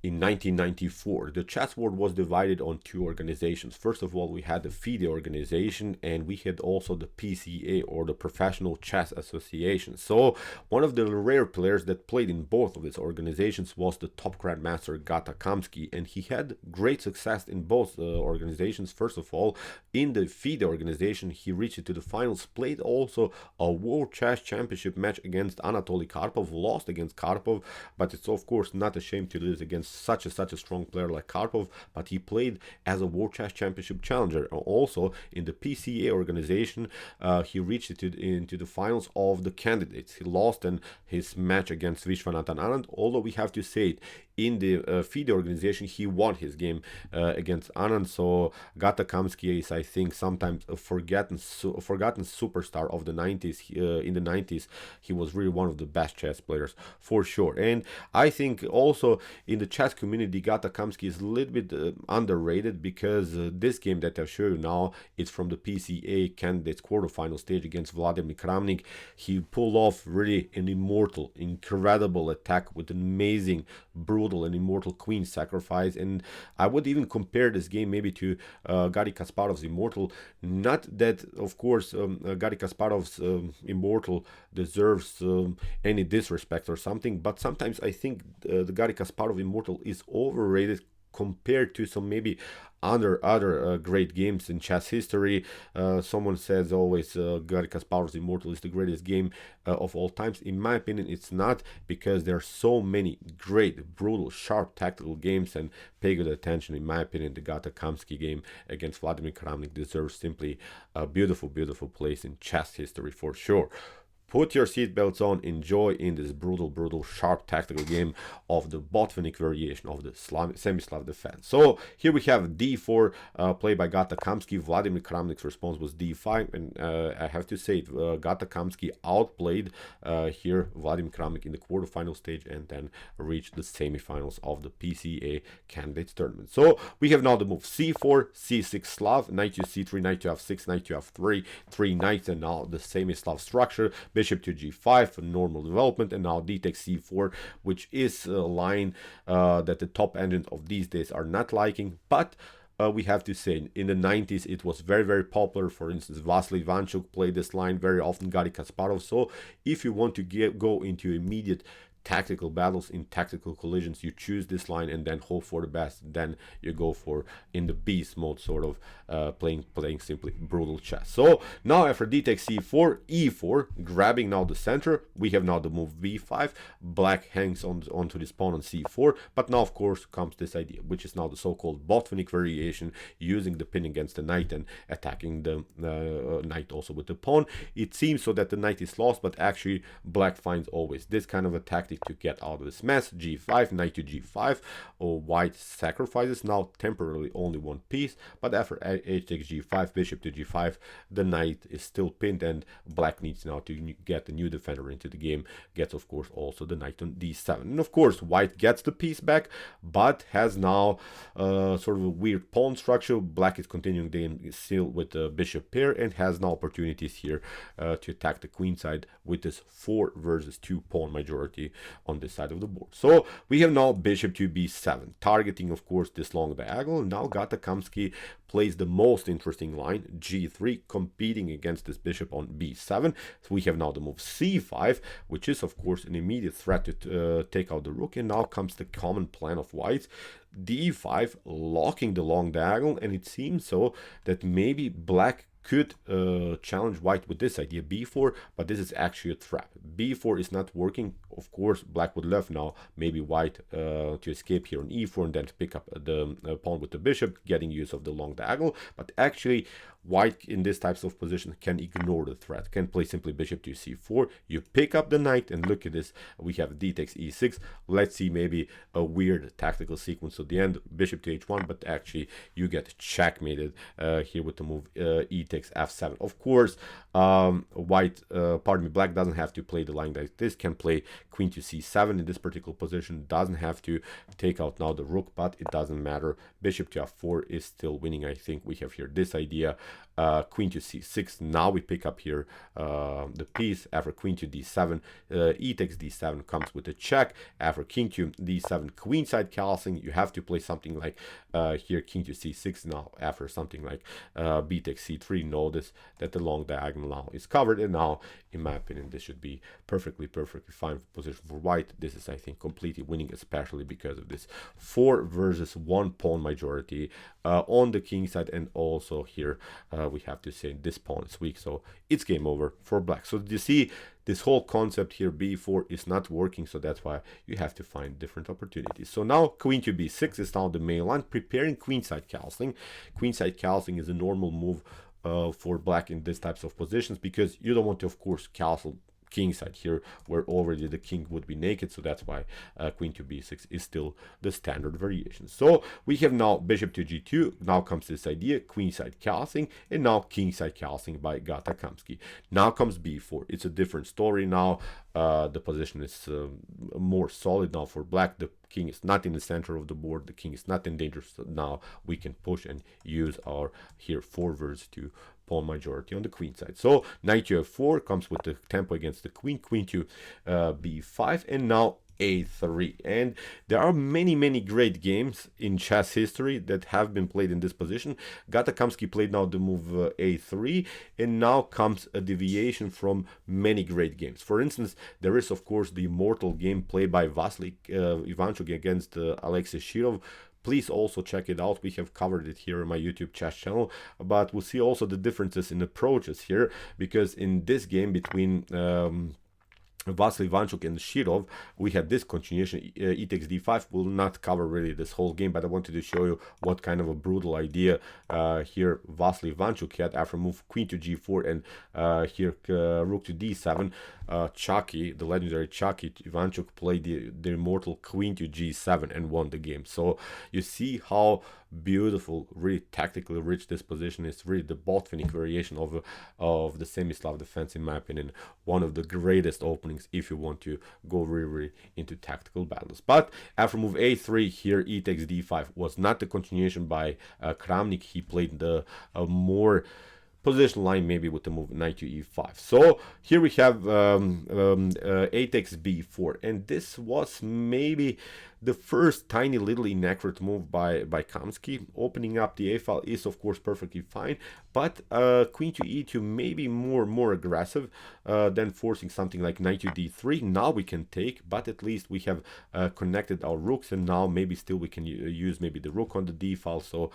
in 1994, the chess world was divided on two organizations. First of all, we had the FIDE organization, and we had also the PCA, or the Professional Chess Association. So one of the rare players that played in both of these organizations was the top grandmaster Gata Kamsky, and he had great success in both organizations. First of all, in the FIDE organization, he reached to the finals, played also a World Chess Championship match against Anatoly Karpov, lost against Karpov, but it's of course not a shame to lose against such a strong player like Karpov, but he played as a World Chess Championship challenger. Also in the PCA organization, he reached into the finals of the candidates. He lost in his match against Vishwanathan Anand, although we have to say it, in the FIDE organization, he won his game against Anand. So Gata Kamsky is, I think, sometimes a forgotten superstar of the 90s. In the 90s, he was really one of the best chess players for sure. And I think also in the chess community, Gata Kamsky is a little bit underrated, because this game that I'll show you now is from the PCA candidates quarterfinal stage against Vladimir Kramnik. He pulled off really an immortal, incredible attack with an amazing, brutal and immortal queen sacrifice. And I would even compare this game maybe to Garry Kasparov's Immortal. Not that, of course, Garry Kasparov's Immortal deserves any disrespect or something, but sometimes I think the Garry Kasparov Immortal is overrated compared to some maybe other great games in chess history. Someone says always Garry Kasparov's Immortal is the greatest game of all times. In my opinion, it's not, because there are so many great, brutal, sharp tactical games, and pay good attention. In my opinion, the Gata Kamsky game against Vladimir Kramnik deserves simply a beautiful, beautiful place in chess history for sure. Put your seatbelts on, enjoy in this brutal, sharp tactical game of the Botvinnik variation of the Semi-Slav Defense. So here we have d4 played by Gata Kamsky. Vladimir Kramnik's response was d5, and I have to say it, Gata Kamsky outplayed here Vladimir Kramnik in the quarterfinal stage, and then reached the semifinals of the PCA candidates tournament. So we have now the move c4, c6 Slav, knight to c3, knight to f6, knight to f3, 3 knights, and now the semi-Slav structure. Bishop to g5, normal development, and now d takes c4, which is a line that the top engines of these days are not liking. But we have to say, in the 90s, it was very popular. For instance, Vasily Ivanchuk played this line very often, Garry Kasparov. So if you want to go into immediate tactical battles, in tactical collisions, you choose this line and then hope for the best. Then you go for, in the beast mode, sort of playing simply brutal chess. So now after d takes c4, e4, grabbing now the center, we have now the move b5. Black hangs onto this pawn on c4, but now of course comes this idea, which is now the so-called Botvinnik variation, using the pin against the knight and attacking the knight also with the pawn. It seems so that the knight is lost, but actually black finds always this kind of a tactic to get out of this mess. g5, knight to g5, or white sacrifices now temporarily only one piece, but after h takes g5, bishop to g5, the knight is still pinned, and black needs now to get a new defender into the game, gets of course also the knight on d7. And of course white gets the piece back, but has now sort of a weird pawn structure. Black is continuing the game still with the bishop pair, and has now opportunities here to attack the queen side with this 4 versus 2 pawn majority on this side of the board. So we have now bishop to b7, targeting of course this long diagonal. Now Gata Kamsky plays the most interesting line, g3, competing against this bishop on b7. So we have now the move c5, which is of course an immediate threat to take out the rook, and now comes the common plan of whites, d5, locking the long diagonal. And it seems so that maybe black could challenge white with this idea, b4, but this is actually a trap. b4 is not working. Of course, black would love now maybe white to escape here on e4 and then to pick up the pawn with the bishop, getting use of the long diagonal. But actually, white in this types of position can ignore the threat, can play simply bishop to c4. You pick up the knight, and look at this. We have d takes e6. Let's see maybe a weird tactical sequence at the end, bishop to h1, but actually you get checkmated here with the move e takes f7. Of course, black doesn't have to play the line like this, can play queen to c7 in this particular position, doesn't have to take out now the rook, but it doesn't matter. Bishop to f4 is still winning. I think we have here this idea, queen to c6. Now we pick up here the piece. After queen to d7, e takes d7 comes with a check. After king to d7, queenside castling, you have to play something like here king to c6. Now after something like b takes c3, notice that the long diagonal now is covered, and now in my opinion this should be perfectly fine position for white. This is, I think, completely winning, especially because of this 4 versus 1 pawn majority on the king side, and also here we have to say this pawn is weak, so it's game over for black. So you see, this whole concept here b4 is not working, so that's why you have to find different opportunities. So now queen to b6 is now the main line, preparing queenside castling. Queenside castling is a normal move for black in these types of positions, because you don't want to, of course, castle king side here where already the king would be naked, so that's why queen to b6 is still the standard variation. So we have now bishop to g2. Now comes this idea, queenside castling, and now kingside castling by Gata Kamsky. Now comes b4. It's a different story now. The position is more solid now for black. The king is not in the center of the board, the king is not in danger, so now we can push and use our here 4 versus 2 pawn majority on the queen side. So knight to f4 comes with the tempo against the queen, queen to b5, and now a3. And there are many great games in chess history that have been played in this position. Gata Kamsky played now the move a3, and now comes a deviation from many great games. For instance, there is of course the Immortal game played by Vasily Ivanchuk against Alexei Shirov. Please also check it out. We have covered it here on my YouTube chess channel, but we'll see also the differences in approaches here, because in this game between Vasily Ivanchuk and Shirov, we had this continuation. E takes d5 will not cover really this whole game, but I wanted to show you what kind of a brutal idea here Vasily Ivanchuk had after move queen to g4 and here rook to d7. Chucky, the legendary Chucky Ivanchuk, played the immortal queen to g7 and won the game. So you see how beautiful, really tactically rich this position is. Really the Botvinnik variation of the Semi-Slav defense, in my opinion, one of the greatest openings if you want to go really into tactical battles. But after move a3 here, e takes d5 was not the continuation by Kramnik. He played the more position line, maybe with the move knight to e5. So here we have a takes b4, and this was maybe the first tiny little inaccurate move by Kamsky. Opening up the a file is of course perfectly fine, but queen to e2 maybe more aggressive than forcing something like knight to d3. Now we can take, but at least we have connected our rooks, and now maybe still we can use maybe the rook on the d file. So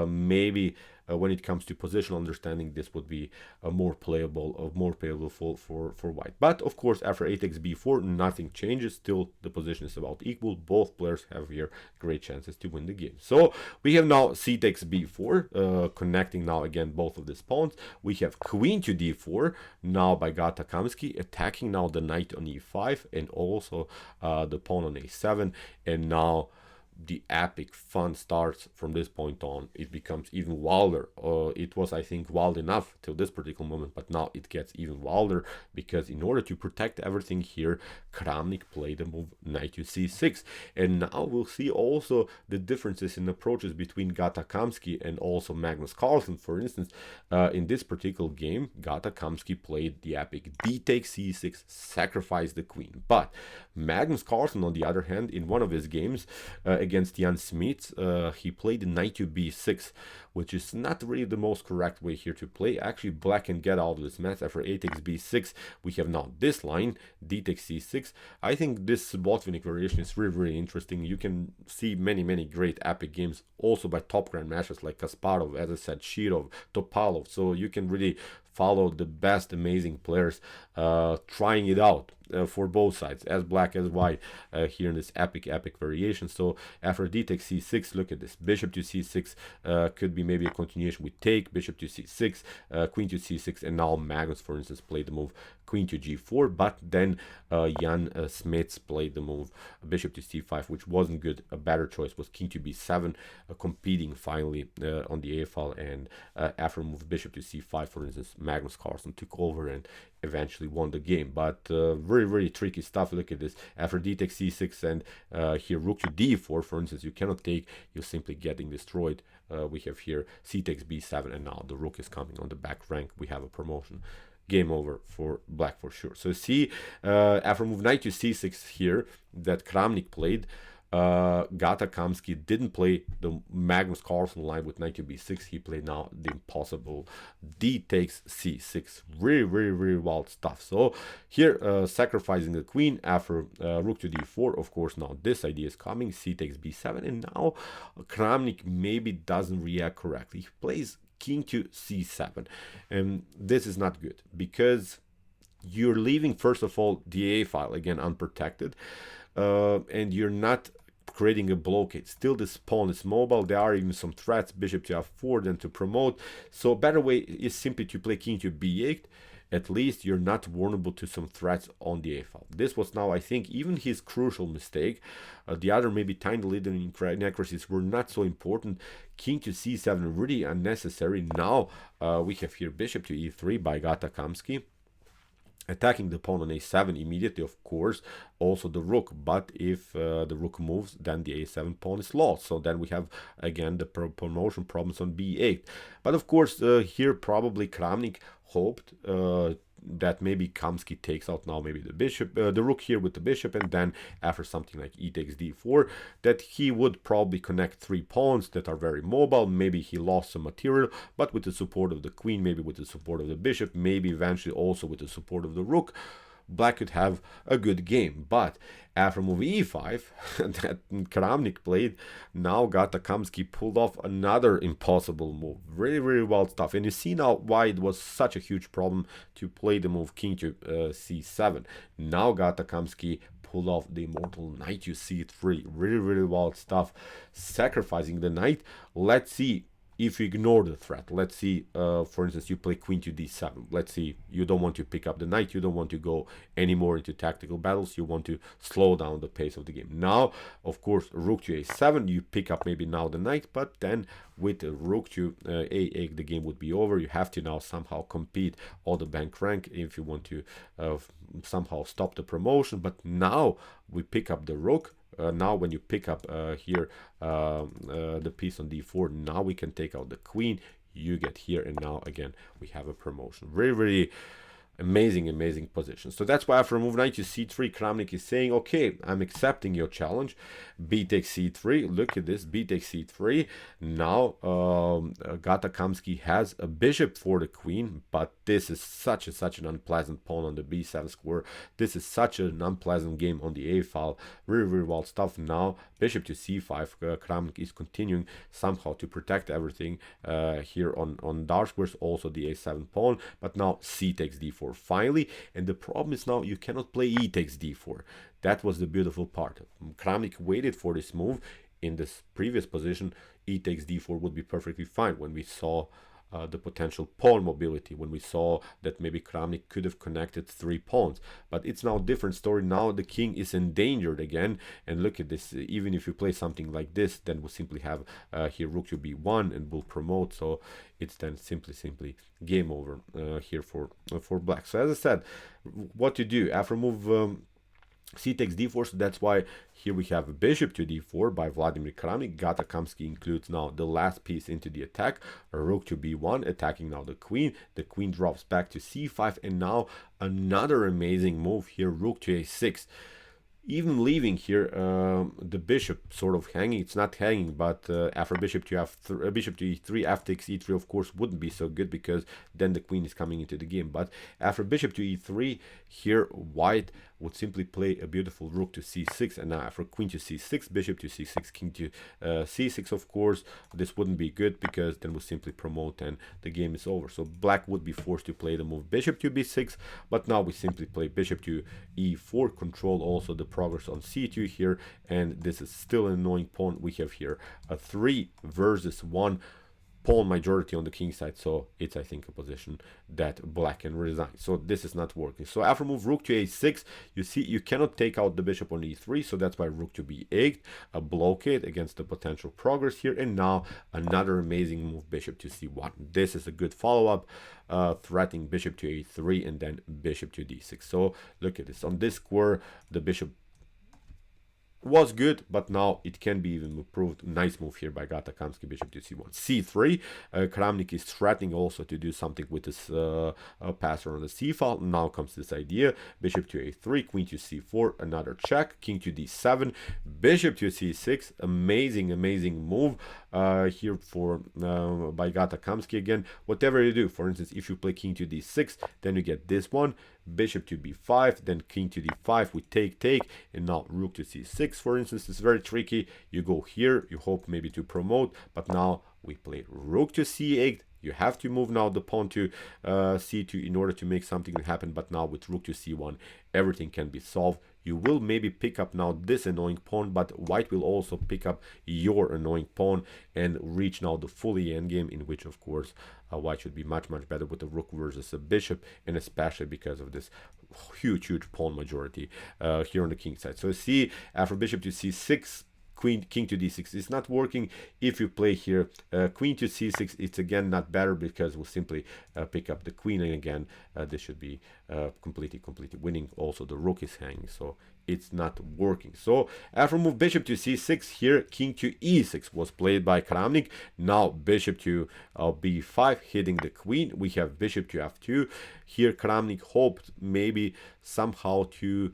maybe when it comes to positional understanding, this would be more playable for white. But of course, after a takes b4, nothing changes. Still, the position is about equal. Both players have here great chances to win the game. So we have now c takes b4, connecting now again both of these pawns. We have queen to d4 now by Gata Kamsky, attacking now the knight on e5 and also the pawn on a7, and now the epic fun starts from this point on. It becomes even wilder. It was, I think, wild enough till this particular moment, but now it gets even wilder, because in order to protect everything here, Kramnik played the move knight to c6. And now we'll see also the differences in approaches between Gata Kamsky and also Magnus Carlsen. For instance, in this particular game, Gata Kamsky played the epic d takes c6, sacrifice the queen. But Magnus Carlsen, on the other hand, in one of his games against Jan Smits, he played knight to b6, which is not really the most correct way here to play. Actually, black can get out of this mess. After a takes b6, we have now this line, d takes c6. I think this Botvinnik variation is really interesting. You can see many great epic games also by top grandmasters like Kasparov, as I said, Shirov, Topalov. So you can really follow the best amazing players trying it out for both sides, as black as white, here in this epic variation. So after d takes c6, look at this, bishop to c6 could be maybe a continuation. We take bishop to c6, queen to c6, and now Magnus, for instance, played the move queen to g4, but then Jan Smits played the move bishop to c5, which wasn't good. A better choice was king to b7, competing finally on the a file, and after move bishop to c5, for instance, Magnus Carlsen took over and eventually won the game. But very, very tricky stuff. Look at this. After d takes c6 and here rook to d4, for instance, you cannot take, you're simply getting destroyed. We have here c takes b7, and now the rook is coming on the back rank. We have a promotion. Game over for black for sure. So see, after move knight to c6 here that Kramnik played, Gata Kamsky didn't play the Magnus Carlsen line with knight to b6. He played now the impossible d takes c6. Very, very, very wild stuff. So here sacrificing the queen after rook to d4. Of course, now this idea is coming, c takes b7, and now Kramnik maybe doesn't react correctly. He plays king to c7, and this is not good because you're leaving, first of all, the a file again unprotected, and you're not creating a blockade. Still, this pawn is mobile. There are even some threats, bishop to f4, then to promote. So a better way is simply to play king to b8. At least you're not vulnerable to some threats on the a file. This was now, I think, even his crucial mistake. The other maybe tiny little inaccuracies were not so important. King to c7 really unnecessary. Now we have here bishop to e3 by Gata Kamsky, attacking the pawn on a7 immediately, of course, also the rook. But if the rook moves, then the a7 pawn is lost. So then we have again the promotion problems on b8. But of course, here probably Kramnik hoped that maybe Kamsky takes out now maybe the bishop, the rook here with the bishop, and then after something like e takes d4, that he would probably connect 3 pawns that are very mobile. Maybe he lost some material, but with the support of the queen, maybe with the support of the bishop, maybe eventually also with the support of the rook, black could have a good game. But after move e5 that Kramnik played, now Gata Kamsky pulled off another impossible move. Very, very wild stuff. And you see now why it was such a huge problem to play the move king to c7. Now Gata Kamsky pulled off the immortal knight to c3. Really, really wild stuff. Sacrificing the knight. Let's see if you ignore the threat. Let's see, for instance, you play queen to d7. Let's see, you don't want to pick up the knight, you don't want to go anymore into tactical battles, you want to slow down the pace of the game. Now, of course, rook to a7, you pick up maybe now the knight, but then with the rook to a8, the game would be over. You have to now somehow compete on the bank rank if you want to somehow stop the promotion. But now we pick up the rook. Now when you pick up here the piece on d4, now we can take out the queen. You get here, and now again we have a promotion. Very, very amazing position. So that's why after move knight to c3, Kramnik is saying, okay, I'm accepting your challenge. B takes c3. Look at this, b takes c3. Now Gata Kamsky has a bishop for the queen, but this is such an unpleasant pawn on the b7 square. This is such an unpleasant game on the a file. Very, very wild stuff. Now bishop to c5. Kramnik is continuing somehow to protect everything here on dark squares, also the a7 pawn. But now c takes d4 finally, and the problem is now you cannot play e takes d4. That was the beautiful part. Kramnik waited for this move. In this previous position, e takes d4 would be perfectly fine when we saw the potential pawn mobility, when we saw that maybe Kramnik could have connected 3 pawns. But it's now a different story. Now the king is endangered again, and look at this. Even if you play something like this, then we'll simply have here rook to b1 and we'll promote. So it's then simply game over here for black. So as I said, what to do after move c takes d4, so that's why here we have a bishop to d4 by Vladimir Kramnik. Gata Kamsky includes now the last piece into the attack, a rook to b1, attacking now the queen. The queen drops back to c5, and now another amazing move here, rook to a6. Even leaving here the bishop sort of hanging. It's not hanging, but after bishop to bishop to e3, f takes e3, of course, wouldn't be so good because then the queen is coming into the game. But after bishop to e3, here white would simply play a beautiful rook to c6, and now after queen to c6, bishop to c6, king to c6, of course, this wouldn't be good because then we'll simply promote and the game is over. So black would be forced to play the move bishop to b6, but now we simply play bishop to e4, control also the progress on c2 here, and this is still an annoying pawn. We have here a 3 versus 1 pawn majority on the king side, so it's, I think, a position that black can resign. So this is not working. So after move rook to a6, you see you cannot take out the bishop on e3, so that's why rook to b8, a blockade against the potential progress here. And now another amazing move, bishop to c1. This is a good follow-up, threatening bishop to a3 and then bishop to d6. So look at this. On this square, the bishop was good, but now it can be even improved. Nice move here by Gata Kamsky, bishop to c1. c3, Kramnik is threatening also to do something with this passer on the c file. Now comes this idea, bishop to a3, queen to c4, another check, king to d7, bishop to c6. Amazing move here for by Gata Kamsky again. Whatever you do, for instance, if you play king to d6, then you get this one, bishop to b5, then king to d5 with take, and now rook to c6, for instance. It's very tricky. You go here, you hope maybe to promote, but now we play rook to c8. You have to move now the pawn to c2 in order to make something happen, but now with rook to c1, everything can be solved. You will maybe pick up now this annoying pawn, but white will also pick up your annoying pawn and reach now the fully endgame, in which, of course, white should be much better with the rook versus a bishop, and especially because of this huge pawn majority here on the king side. So see, after bishop to c6, king to d6 is not working. If you play here queen to c6, it's again not better, because we'll simply pick up the queen, and again this should be completely winning. Also the rook is hanging, so it's not working. So after move bishop to c6, here king to e6 was played by Kramnik. Now bishop to b5, hitting the queen. We have bishop to f2. Here Kramnik hoped maybe somehow to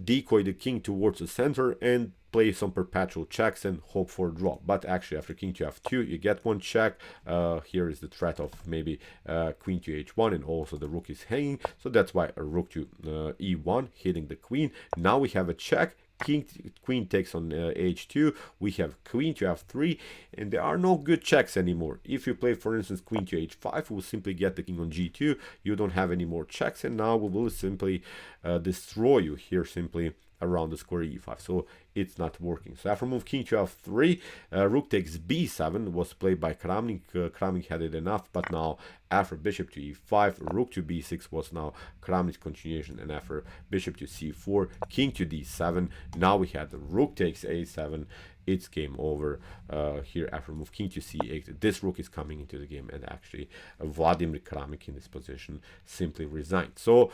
decoy the king towards the center and play some perpetual checks and hope for a draw. But actually after king to f2, you get one check. Here is the threat of maybe queen to h1, and also the rook is hanging, so that's why a rook to e1, hitting the queen. Now we have a check, queen takes on h2, we have queen to f3, and there are no good checks anymore. If you play, for instance, queen to h5, we'll simply get the king on g2. You don't have any more checks, and now we will simply destroy you here simply around the square e5, so it's not working. So after move king to f3, rook takes b7 was played by Kramnik. Kramnik had it enough, but now after bishop to e5, rook to b6 was now Kramnik's continuation, and after bishop to c4, king to d7, now we had the rook takes a7. It's game over here after move king to c8. This rook is coming into the game, and actually Vladimir Kramnik in this position simply resigned. So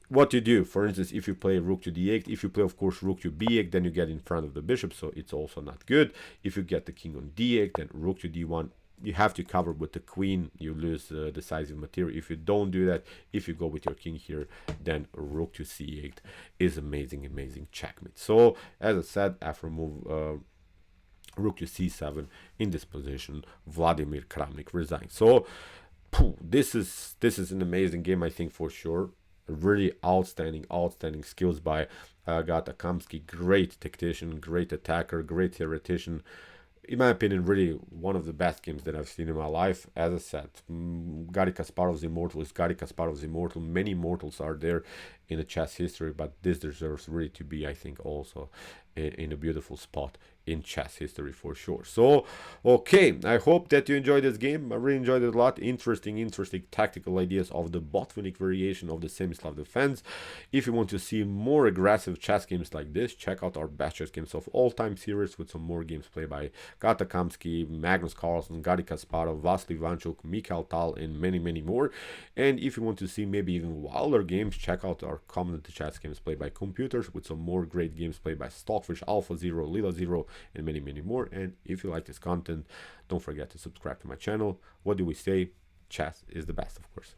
what to do, for instance, if you play rook to d8, if you play, of course, rook to b8, then you get in front of the bishop, so it's also not good. If you get the king on d8, then rook to d1, you have to cover with the queen, you lose decisive material. If you don't do that, if you go with your king here, then rook to c8 is amazing checkmate. So as I said, after move rook to c7, in this position Vladimir Kramnik resigned. So this is an amazing game, I think, for sure. Really outstanding skills by Gata Kamsky. Great tactician, great attacker, great theoretician. In my opinion, really one of the best games that I've seen in my life. As I said, Garry Kasparov's Immortal is Garry Kasparov's Immortal. Many Immortals are there in the chess history, but this deserves really to be, I think, also in a beautiful spot in chess history for sure. So okay, I hope that you enjoyed this game. I really enjoyed it a lot. Interesting tactical ideas of the Botvinnik variation of the Semi-Slav Defense. If you want to see more aggressive chess games like this, check out our best chess games of all time series, with some more games played by Gata Kamsky, Magnus Carlsen, Garry Kasparov, Vasily Ivanchuk, Mikhail Tal, and many more. And if you want to see maybe even wilder games, check out our community chess games played by computers, with some more great games played by Stockfish, Alpha Zero, Lila Zero, and many more. And if you like this content, don't forget to subscribe to my channel. What do we say? Chess is the best, of course.